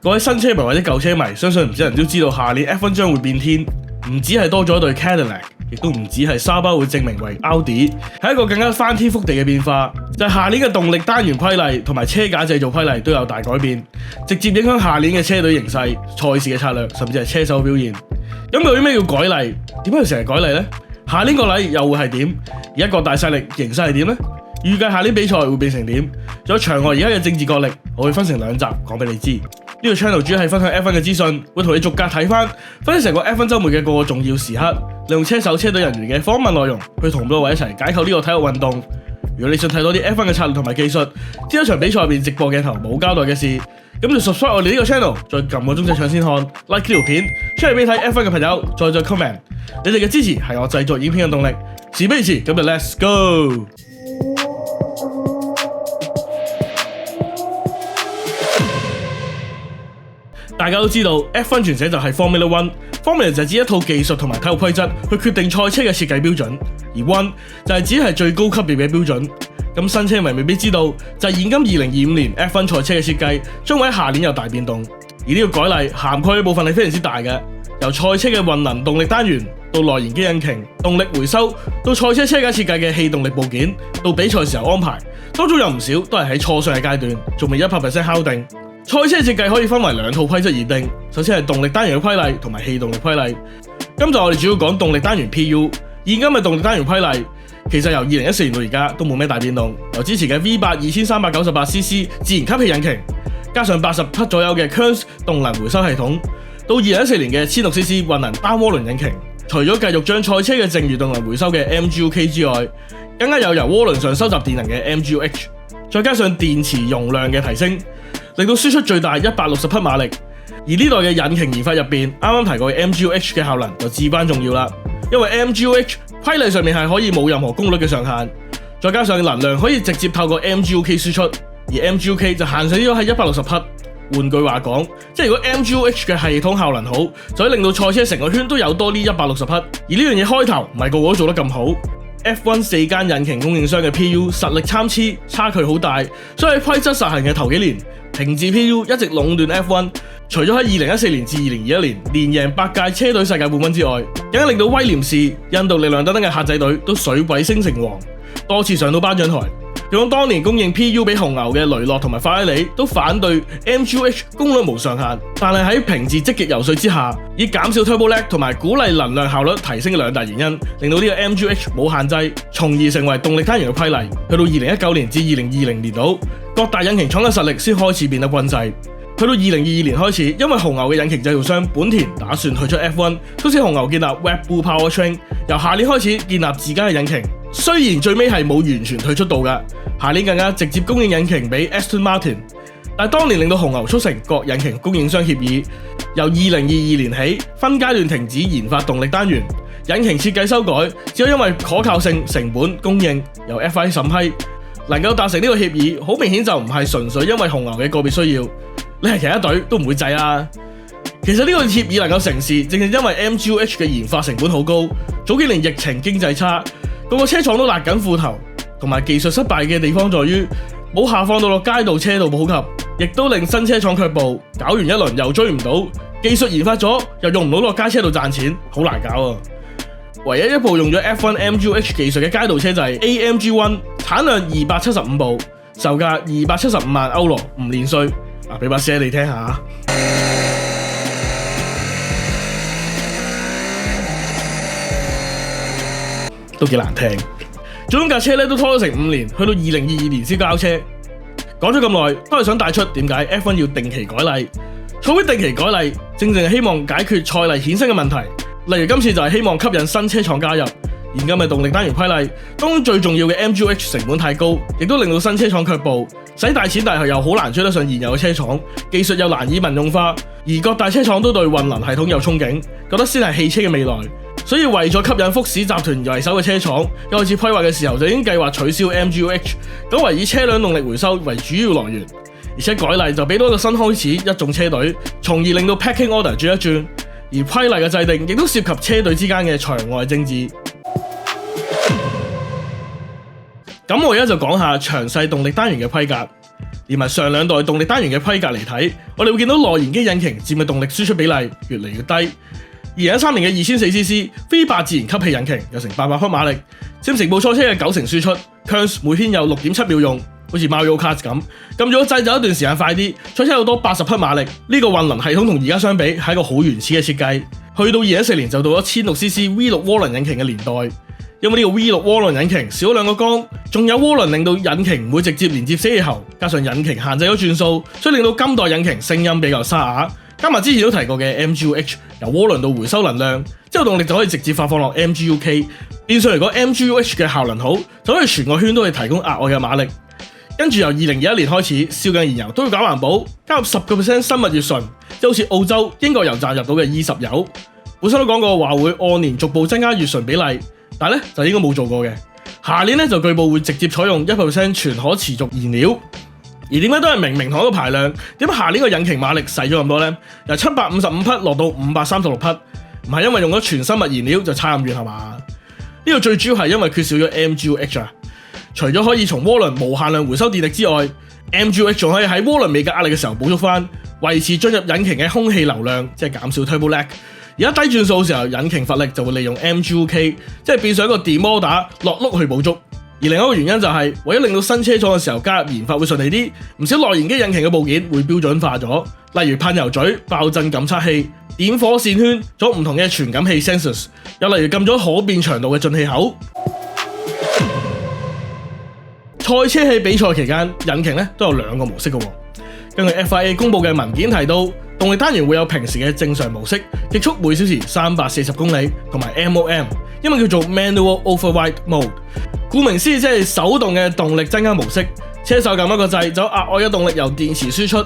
各位新車迷或者舊車迷，相信唔少人都知道下年 F1 將會變天，唔止係多咗一對 Cadillac， 亦都唔止係沙巴會證明為 Audi， 係一個更加翻天覆地嘅變化。就係下年嘅動力單元規例同埋車架製造規例都有大改變，直接影響下年嘅車隊形勢、賽事嘅策略，甚至係車手表現。咁究竟咩叫改例？點解要成日改例呢？下年個例又會係點？而一個大勢力形勢係點呢？預計下年比賽會變成點？仲有場外而家嘅政治角力，我會分成2集講俾你知。呢個 channel 主要係分享 F1 嘅資訊，會同你逐格睇翻，分析成個 F1 週末嘅個個重要時刻，利用車手、車隊人員嘅訪問內容，去同各位一齊解構呢個體育運動。如果你想睇多啲 F1 嘅策略同埋技術，知一場比賽入邊直播鏡頭冇交代嘅事，咁就 subscribe 我哋呢個 channel， 再撳個鐘仔搶先看 like 呢條片，share俾睇 F1 嘅朋友，再 comment。你哋嘅支持係我製作影片嘅動力。事不宜遲，咁就 let's go。大家都知道 F1 全寫就係 Formula One，Formula 就係指一套技術同埋體育規則去決定賽車嘅設計標準，而 One 就係指係最高級別嘅標準。咁新車迷未必知道，就係現今2025年 F1 賽車嘅設計將會喺下年有大變動，而呢個改例涵蓋嘅部分係非常之大嘅，由賽車嘅混能動力單元到內燃機引擎、動力回收，到賽車車架設計嘅氣動力部件，到比賽時候安排，當中有唔少都係喺磋商嘅階段，仲未100%敲定。賽車設計可以分為2套規則而定，首先係動力單元嘅規例同埋氣動力規例。今集我哋主要講動力單元 PU， 現今嘅動力單元規例其實由2014年到而家都冇咩大變動，由之前嘅 V8 2398cc 自然吸氣引擎，加上80匹左右嘅 Kearns 動能回收系統，到2014年嘅 1600cc 混能單渦輪引擎。除咗繼續將賽車嘅剩餘動能回收嘅 MGU-K 之外，更加有由渦輪上收集電能嘅 MGU-H， 再加上電池容量嘅提升，令到輸出最大160匹馬力。而呢代嘅引擎研發入邊，啱啱提過嘅 MGU-H 嘅效能就至關重要啦，因為 MGU-H 規例上面係可以冇任何功率嘅上限，再加上能量可以直接透過 MGU-K 輸出，而 MGU-K 就限死咗喺160匹。換句話講，即係如果 MGU-H 嘅系統效能好，就可以令到賽車成個圈都有多呢160匹。而呢樣嘢開頭唔係個個都做得咁好。F1 4間引擎供應商嘅 PU 實力參差，差距好大，所以喺規則實行嘅頭幾年，平治 PU 一直壟斷 F1。除咗喺2014年至2021年連贏8屆車隊世界冠軍之外，更加令到威廉士、印度力量等等嘅客仔隊都水鬼升成王，多次上到頒獎台。用當年供應 PU 俾紅牛嘅雷諾同埋法拉利都反對 MGU-H 功率無上限，但係喺平治積極游說之下，以減少 turbo lag 同埋鼓勵能量效率提升嘅2大原因，令到呢個 MGU-H 冇限制，從而成為動力單元嘅規例。去到2019年至2020年度，各大引擎廠嘅實力先開始變得均勢。去到2022年開始，因為紅牛嘅引擎製造商本田打算退出 F1， 促使紅牛建立 Red Bull Powertrain， 由下年開始建立自家嘅引擎。雖然最尾係冇完全退出到嘅，下年更加直接供應引擎俾 Aston Martin， 但當年令到紅牛促成各引擎供應商協議，由2022年起分階段停止研發動力單元，引擎設計修改，只有因為可靠性、成本、供應由 FIA 審批，能夠達成呢個協議，好明顯就唔係純粹因為紅牛嘅個別需要，你係其他隊都唔會制啊。其實呢個協議能夠成事，正係因為 MGU-H 嘅研發成本好高，早幾年疫情經濟差，個個車廠都勒緊褲頭，同埋技術失敗嘅地方在於冇下放到落街道車道普及，亦都令新車廠卻步，搞完一輪又追唔到，技術研發咗又用唔到落街車道賺錢，好難搞啊！唯一一部用咗 F1 MGU-H 技術嘅街道車就係 AMG One， 產量275部，售價275萬歐羅，唔連稅。俾把聲你聽下。都幾難聽，最終架車咧都拖咗成5年，去到2022年先交車。講咗咁耐，都係想帶出點解 F1 要定期改例。所謂定期改例，正正係希望解決賽例衍生嘅問題。例如今次就係希望吸引新車廠加入。現今嘅動力單元規例，當中最重要嘅 MGU-H 成本太高，亦都令到新車廠卻步，使大錢但係又好難追得上現有嘅車廠，技術又難以民用化。而各大車廠都對混能系統有憧憬，覺得先係汽車嘅未來。所以為咗吸引福士集團為首嘅車廠，一開始規劃嘅時候就已經計劃取消 MGU-H， 改為以車輛動力回收為主要來源。而且改例就俾多個新開始一眾車隊，從而令到 packing order 轉一轉。而規例嘅制定亦都涉及車隊之間嘅場外政治。咁我而家就講下詳細動力單元嘅規格。連埋上兩代動力單元嘅規格嚟睇，我哋會見到內燃機引擎佔嘅動力輸出比例越嚟越低。2013年嘅 2400cc 非八自然吸氣引擎有成800匹馬力，佔成部賽車嘅90%輸出 ，Turns 每圈有 6.7 秒用，好似 Mario Kart 咁。撳咗掣就一段時間快啲，賽車有多80匹馬力。呢個混能系統同而家相比係一個好原始嘅設計。去到2014年就到咗 1600cc V6 渦輪引擎嘅年代。因為呢個 V6 渦輪引擎少咗兩個缸，仲有渦輪令到引擎唔會直接連接死氣喉，加上引擎限制咗轉數，所以令到今代引擎聲音比較沙啞。加埋之前都提過嘅 MGU-H 由渦輪度回收能量，之後動力就可以直接發放落 MGU-K。變相嚟講 MGU-H 嘅效能好，就可以全個圈都可以提供額外嘅馬力。跟住由2021年開始，燒緊燃油都要搞環保，加入10% 生物乙醇，即好似澳洲、英國油站入到嘅 E10 油。本身都講過話會按年逐步增加乙醇比例。但係咧就應該冇做過嘅，下年咧就據報會直接採用1% 全可持續燃料。而點解都係明同一個排量，點解下年個引擎馬力細咗咁多呢？由755匹落到536匹，唔係因為用咗全生物燃料就差咁遠係嘛？呢個最主要係因為缺少咗 MGU-H 啊。除咗可以從渦輪無限量回收電力之外， MGU-H 仲可以喺渦輪未夠壓力嘅時候補足翻，維持進入引擎嘅空氣流量，即係減少 turbo lag。而家低轉數嘅時候，引擎發力就會利用 MGU-K， 即係變成一個電摩打落轆去補足。而另一個原因就係為咗令到新車廠嘅時候加入研發會順利啲，唔少內燃機引擎嘅部件會標準化咗，例如噴油嘴、爆震感測器、點火線圈，仲有唔同嘅傳感器 sensors， 又例如禁咗可變長度嘅進氣口。賽車喺比賽期間，引擎咧都有兩個模式嘅。根據 FIA 公佈嘅文件提到，動力單元會有平時嘅正常模式，極速每小時340公里，同埋 MOM， 英文叫做 Manual Override Mode。顧名思義，即係手動嘅動力增加模式，車手撳一個掣就有額外嘅動力由電池輸出。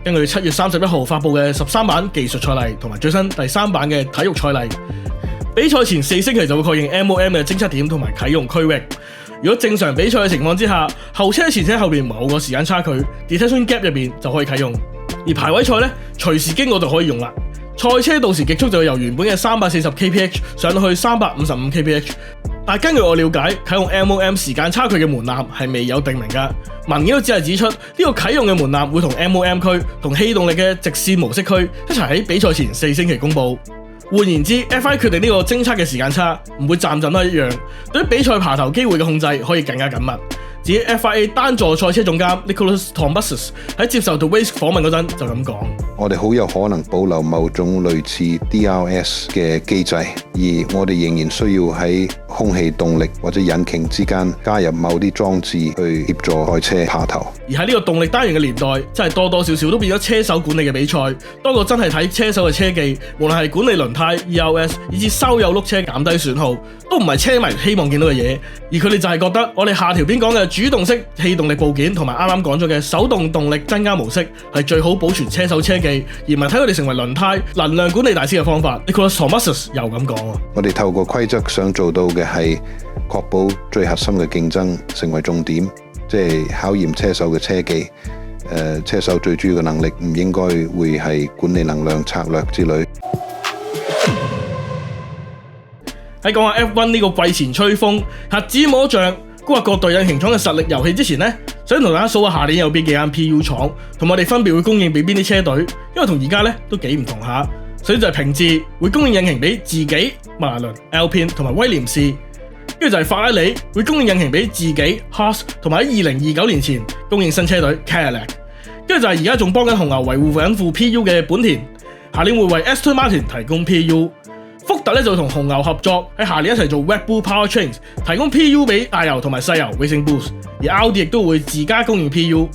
根據7月31號發布嘅13版技術賽例同埋最新第3版嘅體育賽例，比賽前4星期就會確認 MOM 嘅偵測點同埋啟用區域。如果正常比賽嘅情況之下，後車前車後面某個時間差距 detection gap 入面就可以啟用。而排位賽咧，隨時經過就可以用啦。賽車到時極速就會由原本嘅340 kph 上到去355 kph。但根據我了解，啟用 MOM 時間差距嘅門檻係未有定明㗎。文件都只係指出呢個啟用嘅門檻會同 MOM 區同氣動力嘅直線模式區一齊喺比賽前4星期公佈。換言之 ，FIA 決定呢個偵測嘅時間差唔會站陣都一樣，對於比賽爬頭機會嘅控制可以更加緊密。至於 FIA 單座賽車總監 Nicholas Tombazis 喺接受 The Race 訪問嗰陣就咁講：我哋好有可能保留某種類似 DRS 嘅機制，而我哋仍然需要喺空氣動力或者引擎之間加入某啲裝置去協助賽車爬頭。而喺呢個動力單元嘅年代，真係多多少少都變咗車手管理嘅比賽，多過真係睇車手嘅車技。無論係管理輪胎、ERS， 以至收有碌車減低損耗，都唔係車迷希望見到嘅嘢。而佢哋就係覺得我哋下條片講嘅主動式氣動力部件同埋啱啱講咗嘅手動動力增加模式係最好保存車手車技，而唔係睇佢哋成為輪胎能量管理大師嘅方法。Nicholas Tombazis 又咁講。我哋透過規則想做到嘅係確保最核心嘅競爭成為重點，即係考驗車手嘅車技。車手最主要嘅能力唔應該會係管理能量策略之類。喺講下 F1 呢個季前吹風、核子摸象、估下各隊引擎廠嘅實力遊戲之前呢，想同大家數下下年有邊幾間 PU 廠，同我哋分別會供應俾邊啲車隊，因為同而家呢都幾唔同下。首先就係平治會供應引擎俾自己、馬倫、Alpine 同埋威廉士，跟住就係法拉利會供應引擎俾自己、Haas 同埋喺2029年前供應新車隊 Cadillac， 跟住就係而家仲幫緊紅牛維護緊副 PU 嘅本田，下年會為 Aston Martin 提供 PU。福特咧就同紅牛合作喺下年一齊做 Red Bull Powertrains， 提供 PU 俾大油同埋細油 Racing Bulls， 而奧迪亦都會自家供應 PU。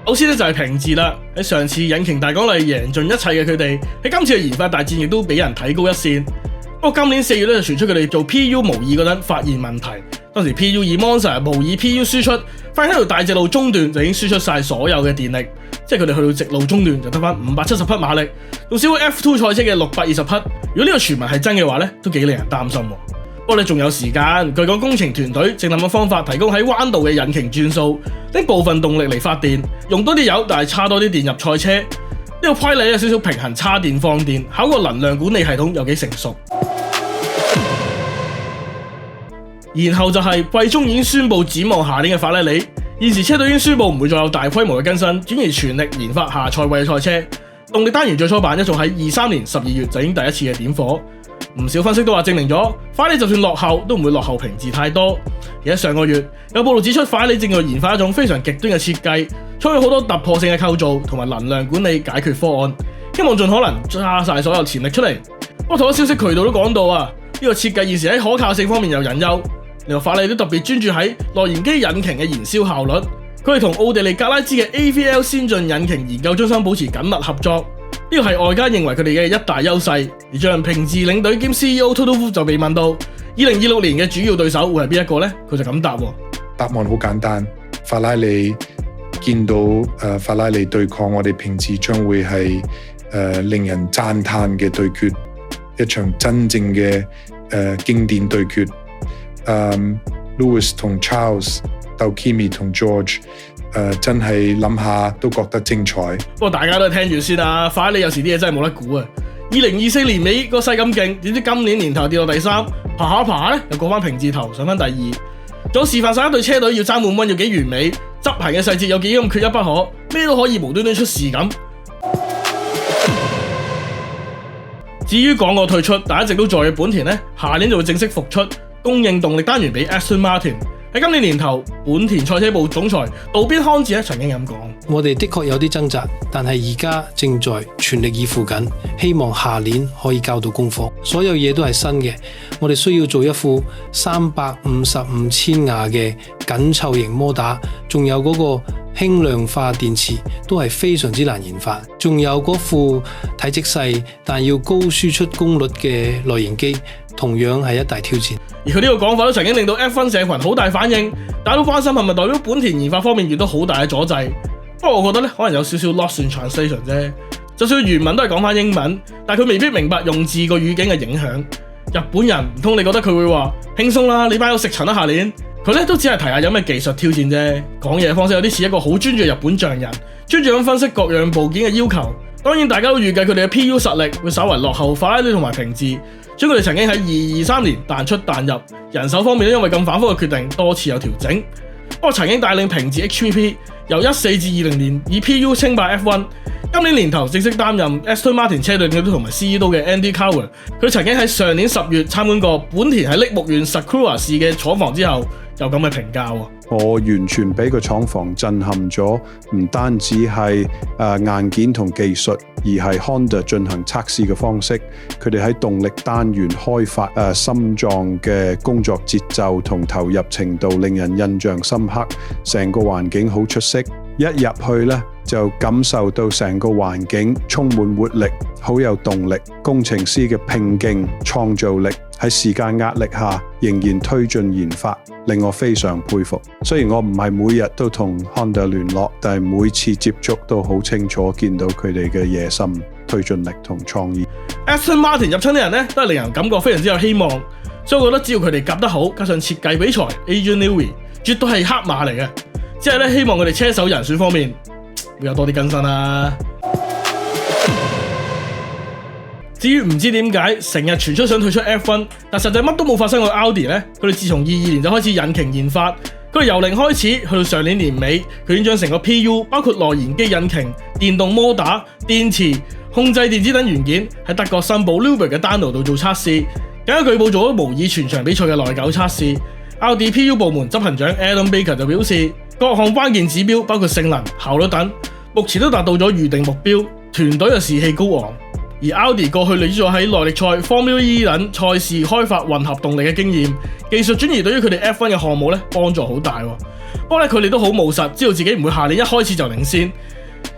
首先咧就係平治啦，喺上次引擎大獎勵贏盡一切嘅佢哋，喺今次嘅研發大戰亦都俾人睇高一線。不過今年4月咧就傳出佢哋做 PU 模擬嗰陣發現問題，當時 PU 以 Monza 模擬 PU 輸出，發現喺條大直路中段就已經輸出晒所有嘅電力，即係佢哋去到直路中段就得翻570匹馬力，仲少過 F2 賽車嘅620匹。如果呢個傳聞係真嘅話咧，都幾令人擔心。不過你仲有時間，據講工程團隊正諗緊方法提供喺彎道嘅引擎轉數，拎部分動力嚟發電，用多啲油但係叉多啲電入賽車。呢個規例有少少平衡叉電放電，考個能量管理系統有幾成熟。然後就係季中已經宣布展望下年嘅法拉利，現時車隊已經宣布唔會再有大規模嘅更新，轉而全力研發下賽季嘅賽車。動力單元最初版一早喺23年12月就已經第一次嘅點火，唔少分析都話證明咗法拉利就算落後都唔會落後平治太多。而喺上個月有報道指出，法拉利正在研發一種非常極端嘅設計，採用好多突破性嘅構造同埋能量管理解決方案，希望盡可能揸晒所有潛力出嚟。不過同一消息渠道都講到啊，呢個設計現時喺可靠性方面有隱憂。另外法拉利都特別專注喺內燃機引擎嘅燃燒效率，佢哋同奧地利格拉茲嘅 AVL 先進引擎研究中心保持緊密合作，呢個係外間認為佢哋嘅一大優勢。而最近平治領隊兼 CEO Toto Wolff 就被問到2026年嘅主要對手會係邊一個呢？佢就咁答喎。答案好簡單，法拉利見到法拉利對抗我哋平治將會係令人讚嘆嘅對決，一場真正嘅經典對決。Lewis 同 Charles 鬥 Kimi 同 George，真係諗下都覺得精彩。不過大家都聽住先啦，法拉利有時啲嘢真係冇得估啊！2024年尾個勢咁勁，點知今年年頭跌到第3，爬下爬咧又過翻平治頭，上翻第2。仲有示範晒一隊車隊要爭滿分要幾完美，執行嘅細節有幾咁缺一不可，咩都可以無端端出事咁。至於講過退出，但一直都在嘅本田呢，下年就會正式復出，供應動力單元俾 Aston Martin。喺今年年頭，本田賽車部總裁渡邊康治曾經咁講：我哋的確有啲掙扎，但係而家正在全力以赴緊，希望下年可以交到功課。所有嘢都係新嘅，我哋需要做一副355千瓦嘅緊湊型摩打，仲有嗰個輕量化電池都係非常之難研發，仲有嗰副體積細但要高輸出功率嘅內燃機，同樣係一大挑戰。而佢呢個講法都曾經令到 F1 社群好大反應，大家都關心係咪代表本田研發方面遇到好大嘅阻滯。不過我覺得咧，可能有少少 lost in translation 啫。就算原文都係講翻英文，但係佢未必明白用字個語境嘅影響。日本人唔通你覺得佢會話輕鬆啦？你班友食塵啦下年？佢咧都只係提下有咩技術挑戰啫，講嘢方式有啲似一個好專注嘅日本匠人，專注咁分析各樣部件嘅要求。當然大家都預計佢哋嘅 PU 實力會稍為落後法拉利同埋平治，將佢哋曾經喺2023年彈出彈入，人手方面都因為咁反覆嘅決定多次有調整。不過曾經帶領平治 HVP 由14至20年以 PU 稱霸 F1， 今年年頭正式擔任 Aston Martin 車隊領隊同埋 CEO 嘅 Andy Cowell， 佢曾經喺上年10月參觀過本田喺栃木縣 Sakura 市嘅廠房之後，有咁嘅評價喎。我完全俾個廠房震撼咗，唔單止係硬件同技術，而係 Honda 進行測試嘅方式。佢哋喺動力單元開發心臟嘅工作節奏同投入程度令人印象深刻，成個環境好出色。一入去呢，就感受到成個環境充滿活力，好有動力。工程師嘅拼勁、創造力喺時間壓力下仍然推進研發，令我非常佩服。雖然我唔係每日都同 Honda 聯絡，但係每次接觸都好清楚見到佢哋嘅野心、推進力同創意。Aston Martin 入侵啲人呢，都係令人感覺非常之有希望，所以我覺得只要佢哋夾得好，加上設計比賽 Adrian Newey 絕對係黑馬嚟嘅。只係咧希望佢哋車手人選方面會有多啲更新啦。至於唔知點解成日傳出想退出 F1， 但實際乜都冇發生過 Audi 呢，佢哋自從22年就開始引擎研發，佢哋由零開始去到上年年尾，佢已經將成個 PU 包括內燃機引擎、電動摩打、電池、控制電子等元件喺德國新堡 Lübeck 嘅單爐度做測試，更加據報做咗模擬全場比賽嘅內狗測試。Audi PU 部門執行長 Adam Baker 就表示，各項關鍵指標包括性能、效率等，目前都達到咗預定目標，團隊嘅士氣高昂。而 Audi 過去累積咗喺耐力賽、Formula E 等賽事開發混合動力嘅經驗，技術轉移對於佢哋 F1 嘅項目咧幫助好大。不過咧佢哋都好務實，知道自己唔會下年一開始就領先。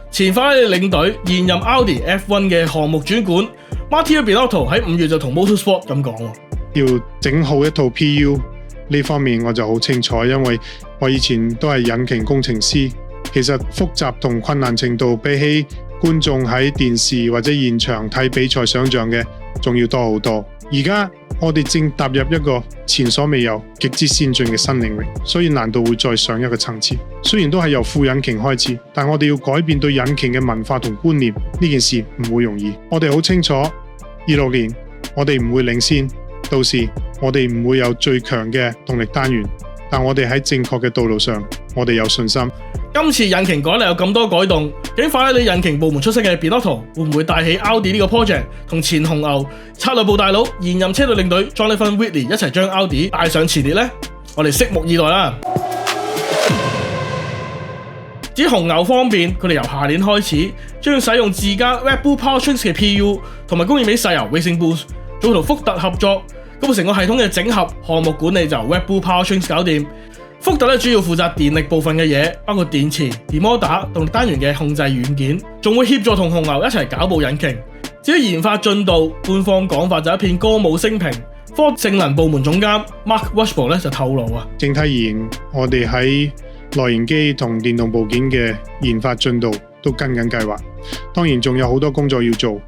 前法拉利領隊、現任 Audi F1 嘅項目主管 Mattia Binotto 喺5月就同 Motorsport 咁講：要整好一套 PU 呢方面我就好清楚，因為我以前都係引擎工程師，其實複雜同困難程度比起觀眾喺電視或者現場睇比賽想象嘅仲要多好多。而家我哋正踏入一個前所未有極之先進嘅新領域，所以難度會再上一個層次。雖然都係由副引擎開始，但我哋要改變對引擎嘅文化同觀念，呢件事唔會容易。我哋好清楚26年我哋唔會領先，到時我哋唔會有最強嘅動力單元，但我哋喺正確嘅道路上，我哋有信心。今次引擎改例有咁多改動，究竟法拉利引擎部門出身嘅 Binotto 會唔會帶起 Audi 呢個 project， 同前紅牛策略部大佬現任車隊領隊 Jonathan Whitley 一齊將 Audi 帶上前列呢？我哋拭目以待啦。至於紅牛方面，佢哋由下年開始將使用自家 Red Bull Powertrains 嘅 PU 同埋供應俾石油 Racing Bulls， 做同福特合作，咁成個系統嘅整合項目管理就由 Red Bull Powertrains 搞掂。福特主要負責電力部分嘅嘢，包括電池、電摩打、動力單元嘅控制軟件，仲會協助同紅牛一齊搞部引擎。至於研發進度，官方講法就一片歌舞升平。Ford性能部門總監 Mark Rushbrough 就透露啊，整體而言，我哋喺內燃機同電動部件嘅研發進度都跟緊計劃，當然仲有好多工作要做。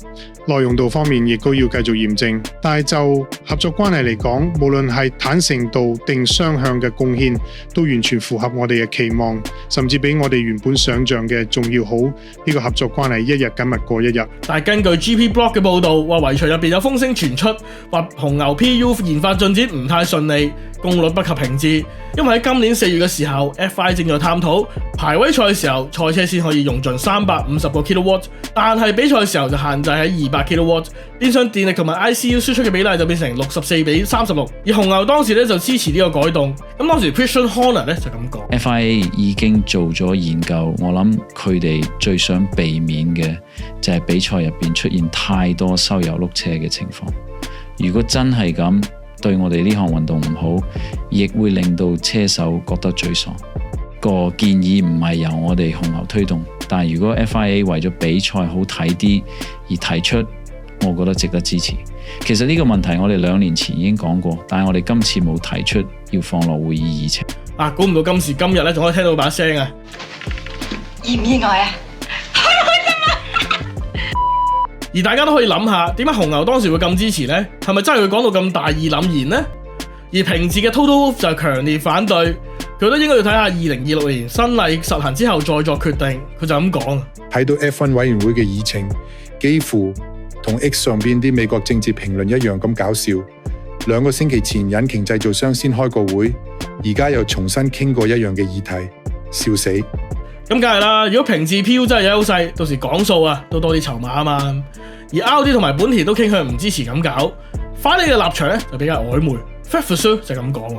內容度方面亦都要繼續驗證，但係就合作關係嚟講，無論係坦誠度定雙向嘅貢獻，都完全符合我哋嘅期望，甚至比我哋原本想象嘅仲要好。呢個合作關係一日緊密過一日。但係根據 GP Blog 嘅報導，話圍牆入邊有風聲傳出，話紅牛 PU 研發進展唔太順利，功率不及平治。因為喺今年4月嘅時候 ，FI 正在探討排位賽嘅時候，賽車先可以用盡350個 kW， 但係比賽嘅時候就限制喺200 kW， 變相電力同埋 ICU 輸出嘅比例就變成64:36。而紅牛當時就支持呢個改動，咁當時 Christian Horner 就咁講 ：FIA 已經做咗研究，我諗佢哋最想避免嘅就係比賽入邊出現太多收油轆車嘅情況。如果真係咁，對我哋呢項運動唔好，亦會令到車手覺得沮喪。個建議唔係由我哋紅牛推動，但係如果 FIA 為咗比賽好睇啲而提出，我覺得值得支持。其實呢個問題我哋2年前已經講過，但係我哋今次冇提出要放落會議議程。估唔到今時今日咧，仲可以聽到把聲啊！意唔意外啊？而大家都可以諗下，點解紅牛當時會咁支持呢？係咪真係會講到咁大義凜然呢？而平治嘅 Toto Wolff 就強烈反對，佢覺得應該要睇下2026年新例實行之後再作決定。佢就咁講。睇到 F1 委員會嘅議程，幾乎同 X 上邊啲美國政治評論一樣咁搞笑。2個星期前引擎製造商先開個會，而家又重新傾過一樣嘅議題，笑死！咁梗係啦，如果平治 PU 真係有優勢，到時講數啊都多啲籌碼啊嘛。而 Audi 同埋本田都傾向唔支持咁搞，法拉利嘅立場就比較曖昧。Fred Vasseur 就咁講喎。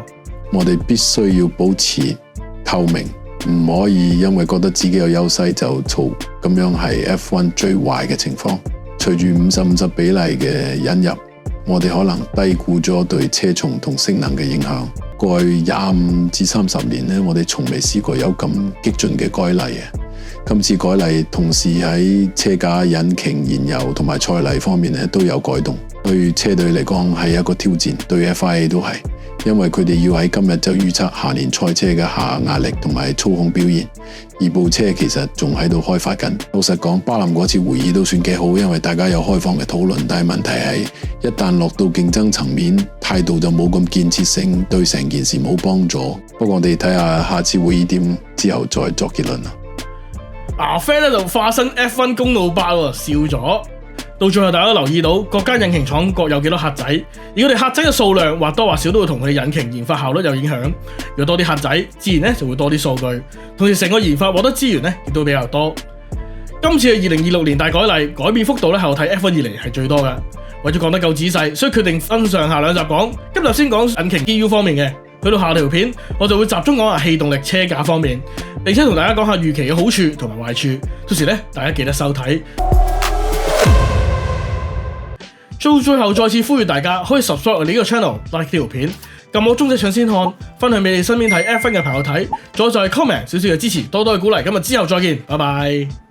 我哋必須要保持透明，唔可以因為覺得自己有優勢就嘈，咁樣係 F1 最壞嘅情況。隨住50-50比例嘅引入，我哋可能低估咗對車重同性能嘅影響。過去25至30年咧，我哋從未試過有咁激進嘅改例嘅。今次改例同時喺車架、引擎、燃油同埋賽例方面咧都有改動，對車隊嚟講係一個挑戰，對 FIA 都係，因為佢哋要喺今日就預測下年賽車嘅下壓力同埋操控表現，而部車其實仲喺度開發緊。老實講，巴林嗰次會議都算幾好，因為大家有開放嘅討論，但係問題係一旦落到競爭層面，態度就冇咁建設性，對成件事冇幫助。不過我哋睇下下次會議點之後再作結論啦。阿 Fred 就化身 F1 公路霸喎，笑咗。到最後大家都留意到各間引擎廠各有幾多客仔，而佢哋客仔嘅數量或多或少都會同佢哋引擎研發效率有影響。如果多啲客仔，自然就會多啲數據，同時成個研發獲得資源亦都比較多。今次嘅2026年大改例改變幅度係我睇 F1 以嚟係最多嘅。為咗講得夠仔細，所以決定分上下2集講。今集先講引擎 PU 方面嘅，去到下條片我就會集中講下氣動力車架方面，並且同大家講下預期嘅好處同埋壞處。到時大家記得收睇。到最後再次呼籲大家可以 subscribe 我哋呢個 channel、like 呢條片、撳我鐘仔搶先看、分享俾你身邊睇 F1 嘅朋友睇，再就係 comment 少少嘅支持，多多嘅鼓勵。今日之後再見，拜拜。